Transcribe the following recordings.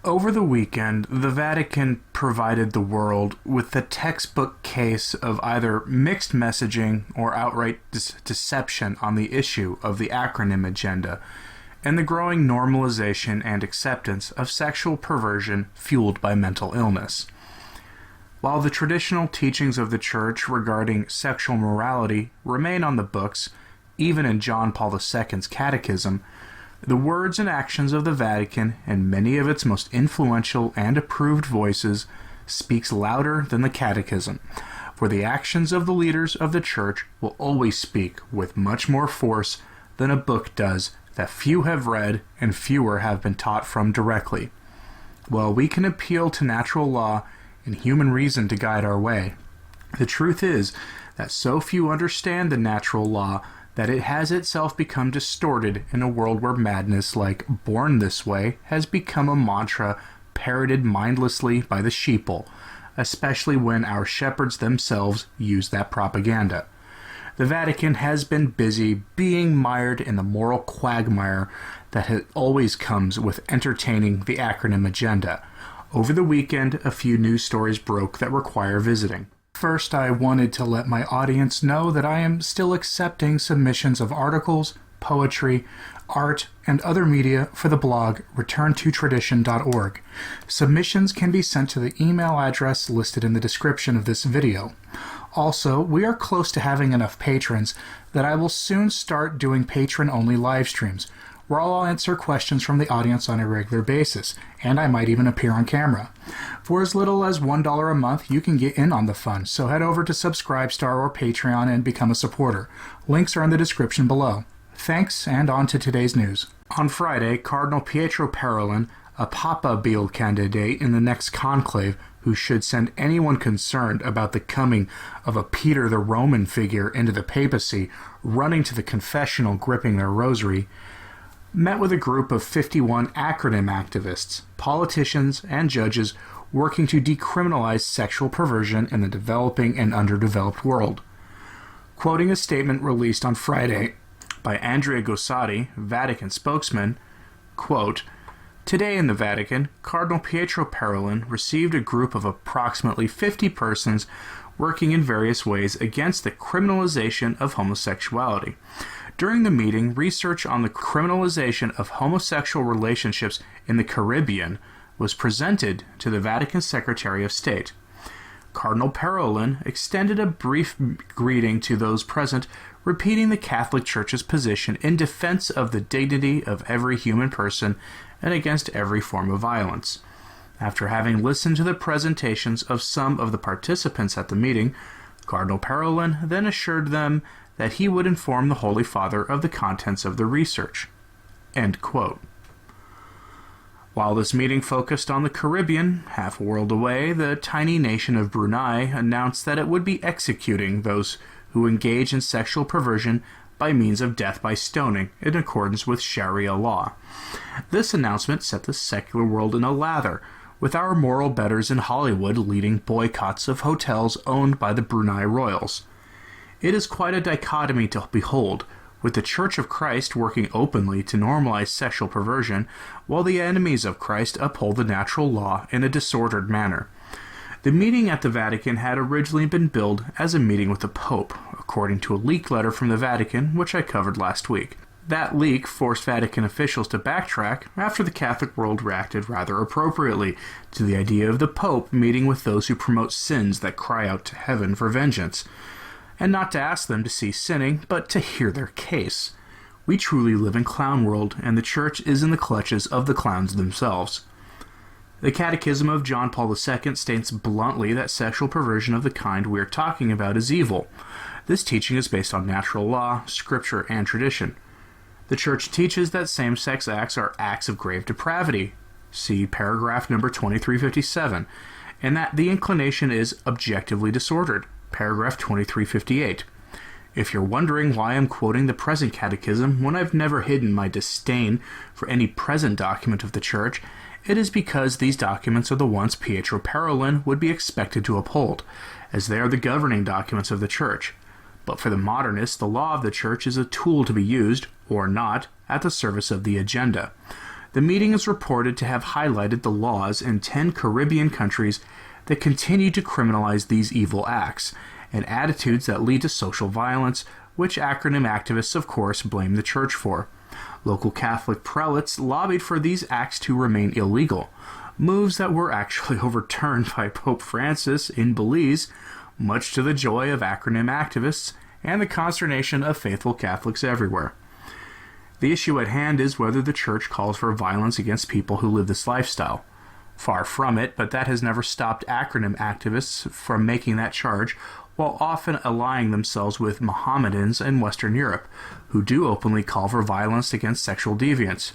Over the weekend, the Vatican provided the world with the textbook case of either mixed messaging or outright deception on the issue of the Acronym agenda and the growing normalization and acceptance of sexual perversion fueled by mental illness. While the traditional teachings of the Church regarding sexual morality remain on the books, even in John Paul II's Catechism, the words and actions of the Vatican and many of its most influential and approved voices speaks louder than the Catechism, for the actions of the leaders of the Church will always speak with much more force than a book does that few have read and fewer have been taught from directly. While we can appeal to natural law and human reason to guide our way, the truth is that so few understand the natural law that it has itself become distorted in a world where madness like "born this way" has become a mantra parroted mindlessly by the sheeple, especially when our shepherds themselves use that propaganda. The Vatican has been busy being mired in the moral quagmire that always comes with entertaining the Acronym agenda. Over the weekend, a few news stories broke that require visiting. First, I wanted to let my audience know that I am still accepting submissions of articles, poetry, art, and other media for the blog returntotradition.org. Submissions can be sent to the email address listed in the description of this video. Also, we are close to having enough patrons that I will soon start doing patron-only live streams, where I'll answer questions from the audience on a regular basis, and I might even appear on camera. For as little as $1 a month, you can get in on the fun, so head over to Subscribestar or Patreon and become a supporter. Links are in the description below. Thanks, and on to today's news. On Friday, Cardinal Parolin, a Papa-Bill candidate in the next conclave, who should send anyone concerned about the coming of a Peter the Roman figure into the papacy running to the confessional gripping their rosary, met with a group of 51 Acronym activists, politicians, and judges working to decriminalize sexual perversion in the developing and underdeveloped world. Quoting a statement released on Friday by Andrea Gossati, Vatican spokesman, quote, "Today in the Vatican, Cardinal Pietro Parolin received a group of approximately 50 persons working in various ways against the criminalization of homosexuality. During the meeting, research on the criminalization of homosexual relationships in the Caribbean was presented to the Vatican Secretary of State. Cardinal Parolin extended a brief greeting to those present, repeating the Catholic Church's position in defense of the dignity of every human person and against every form of violence. After having listened to the presentations of some of the participants at the meeting, Cardinal Parolin then assured them that he would inform the Holy Father of the contents of the research." End quote. While this meeting focused on the Caribbean, half a world away, the tiny nation of Brunei announced that it would be executing those who engage in sexual perversion by means of death by stoning in accordance with Sharia law. This announcement set the secular world in a lather, with our moral betters in Hollywood leading boycotts of hotels owned by the Brunei royals. It is quite a dichotomy to behold, with the Church of Christ working openly to normalize sexual perversion, while the enemies of Christ uphold the natural law in a disordered manner. The meeting at the Vatican had originally been billed as a meeting with the Pope, according to a leaked letter from the Vatican, which I covered last week. That leak forced Vatican officials to backtrack after the Catholic world reacted rather appropriately to the idea of the Pope meeting with those who promote sins that cry out to heaven for vengeance, and not to ask them to cease sinning, but to hear their case. We truly live in clown world, and the Church is in the clutches of the clowns themselves. The Catechism of John Paul II states bluntly that sexual perversion of the kind we are talking about is evil. This teaching is based on natural law, scripture, and tradition. The Church teaches that same-sex acts are acts of grave depravity, see paragraph number 2357, and that the inclination is objectively disordered, paragraph 2358. If you're wondering why I'm quoting the present catechism when I've never hidden my disdain for any present document of the Church, it is because these documents are the ones Pietro Parolin would be expected to uphold, as they are the governing documents of the Church. But for the modernist, the law of the Church is a tool to be used, or not, at the service of the agenda. The meeting is reported to have highlighted the laws in 10 Caribbean countries that continue to criminalize these evil acts, and attitudes that lead to social violence, which acronym activists, of course, blame the Church for. Local Catholic prelates lobbied for these acts to remain illegal, moves that were actually overturned by Pope Francis in Belize, much to the joy of acronym activists and the consternation of faithful Catholics everywhere. The issue at hand is whether the Church calls for violence against people who live this lifestyle. Far from it, but that has never stopped acronym activists from making that charge, while often allying themselves with Mohammedans in Western Europe, who do openly call for violence against sexual deviants.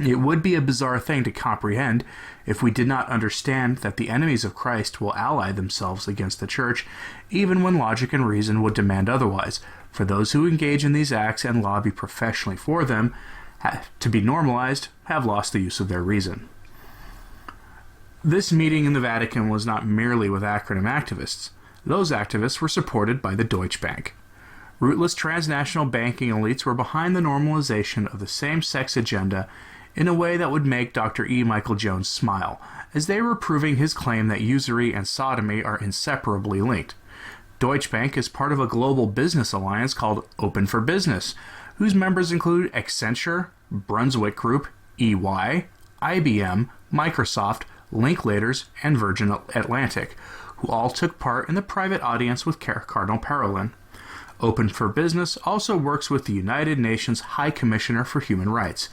It would be a bizarre thing to comprehend if we did not understand that the enemies of Christ will ally themselves against the Church, even when logic and reason would demand otherwise, for those who engage in these acts and lobby professionally for them, to be normalized, have lost the use of their reason. This meeting in the Vatican was not merely with acronym activists. Those activists were supported by the Deutsche Bank. Rootless transnational banking elites were behind the normalization of the same-sex agenda in a way that would make Dr. E. Michael Jones smile, as they were proving his claim that usury and sodomy are inseparably linked. Deutsche Bank is part of a global business alliance called Open for Business, whose members include Accenture, Brunswick Group, EY, IBM, Microsoft, Linklaters, and Virgin Atlantic, who all took part in the private audience with Cardinal Parolin. Open for Business also works with the United Nations High Commissioner for Human Rights,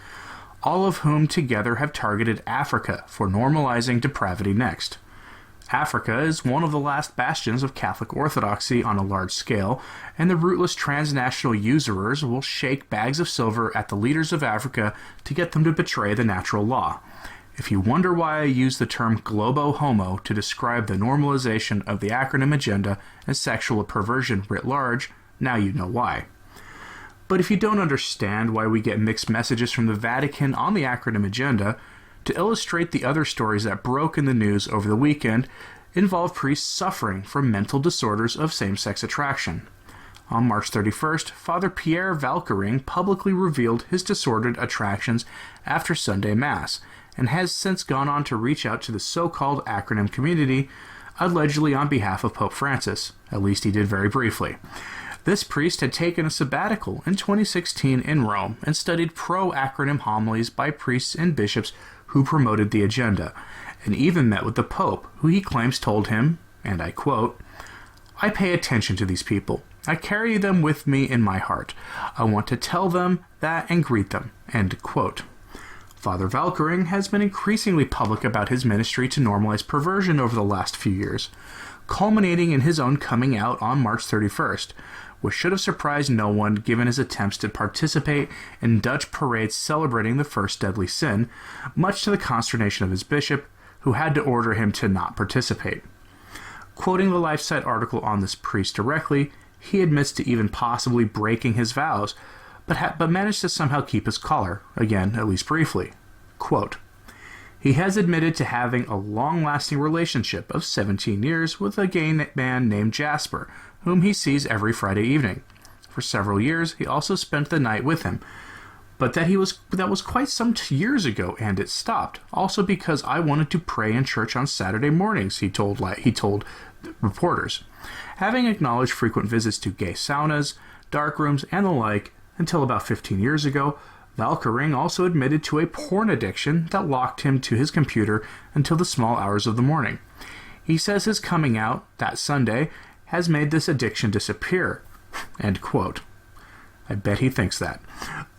all of whom together have targeted Africa for normalizing depravity next. Africa is one of the last bastions of Catholic orthodoxy on a large scale, and the rootless transnational usurers will shake bags of silver at the leaders of Africa to get them to betray the natural law. If you wonder why I use the term globo homo to describe the normalization of the acronym agenda and sexual perversion writ large, now you know why. But if you don't understand why we get mixed messages from the Vatican on the acronym agenda, to illustrate the other stories that broke in the news over the weekend involve priests suffering from mental disorders of same-sex attraction. On March 31st, Father Pierre Valkering publicly revealed his disordered attractions after Sunday Mass, and has since gone on to reach out to the so-called acronym community, allegedly on behalf of Pope Francis. At least he did very briefly. This priest had taken a sabbatical in 2016 in Rome and studied pro-acronym homilies by priests and bishops who promoted the agenda, and even met with the Pope, who he claims told him, and I quote, "I pay attention to these people. I carry them with me in my heart. I want to tell them that and greet them." End quote. Father Valkering has been increasingly public about his ministry to normalize perversion over the last few years, culminating in his own coming out on March 31st, which should have surprised no one given his attempts to participate in Dutch parades celebrating the first deadly sin, much to the consternation of his bishop, who had to order him to not participate. Quoting the LifeSite article on this priest directly, he admits to even possibly breaking his vows, but managed to somehow keep his collar, again, at least briefly. Quote, "He has admitted to having a long-lasting relationship of 17 years with a gay man named Jasper, whom he sees every Friday evening. For several years, he also spent the night with him, but that was quite some years ago, and it stopped. Also because I wanted to pray in church on Saturday mornings," he told reporters. Having acknowledged frequent visits to gay saunas, dark rooms, and the like, until about 15 years ago, Valkering also admitted to a porn addiction that locked him to his computer until the small hours of the morning. He says his coming out that Sunday has made this addiction disappear. End quote. I bet he thinks that.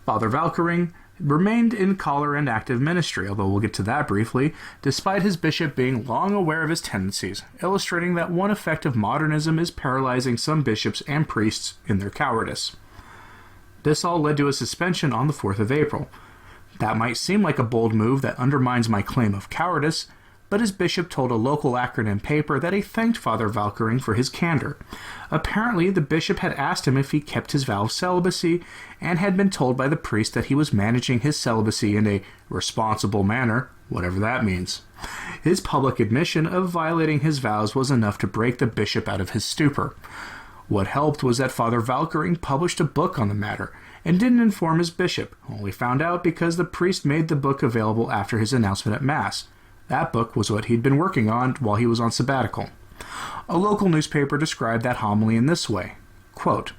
Father Valkering remained in collar and active ministry, although we'll get to that briefly, despite his bishop being long aware of his tendencies, illustrating that one effect of modernism is paralyzing some bishops and priests in their cowardice. This all led to a suspension on the 4th of April. That might seem like a bold move that undermines my claim of cowardice, but his bishop told a local acronym paper that he thanked Father Valkering for his candor. Apparently, the bishop had asked him if he kept his vow of celibacy, and had been told by the priest that he was managing his celibacy in a responsible manner, whatever that means. His public admission of violating his vows was enough to break the bishop out of his stupor. What helped was that Father Valkering published a book on the matter, and didn't inform his bishop, only found out because the priest made the book available after his announcement at Mass. That book was what he'd been working on while he was on sabbatical. A local newspaper described that homily in this way, quote,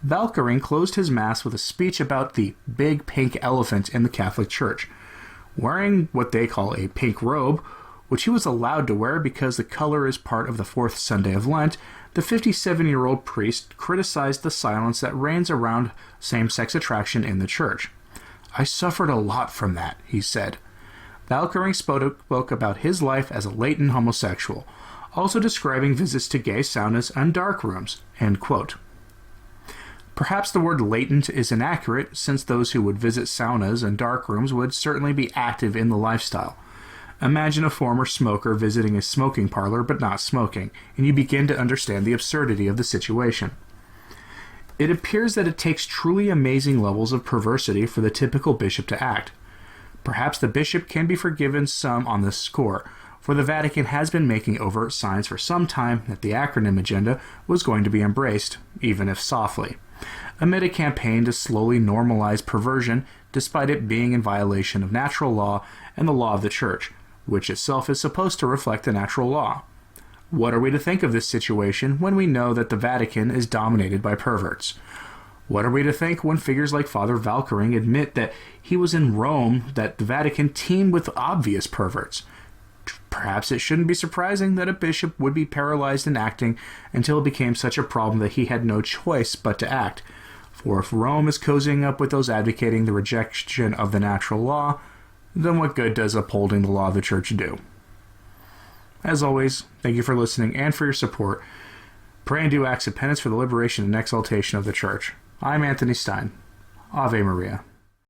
Valkyrie closed his Mass with a speech about the big pink elephant in the Catholic Church. Wearing what they call a pink robe, which he was allowed to wear because the color is part of the fourth Sunday of Lent, the 57-year-old priest criticized the silence that reigns around same-sex attraction in the Church. I suffered a lot from that, he said. Valkyrie spoke about his life as a latent homosexual, also describing visits to gay saunas and dark rooms, end quote. Perhaps the word latent is inaccurate, since those who would visit saunas and dark rooms would certainly be active in the lifestyle. Imagine a former smoker visiting a smoking parlor but not smoking, and you begin to understand the absurdity of the situation. It appears that it takes truly amazing levels of perversity for the typical bishop to act. Perhaps the bishop can be forgiven some on this score, for the Vatican has been making overt signs for some time that the Acronym agenda was going to be embraced, even if softly, amid a campaign to slowly normalize perversion despite it being in violation of natural law and the law of the Church, which itself is supposed to reflect the natural law. What are we to think of this situation when we know that the Vatican is dominated by perverts? What are we to think when figures like Father Valkyrie admit that he was in Rome, that the Vatican teamed with obvious perverts? Perhaps it shouldn't be surprising that a bishop would be paralyzed in acting until it became such a problem that he had no choice but to act. For if Rome is cozying up with those advocating the rejection of the natural law, then what good does upholding the law of the Church do? As always, thank you for listening and for your support. Pray and do acts of penance for the liberation and exaltation of the Church. I'm Anthony Stein. Ave Maria.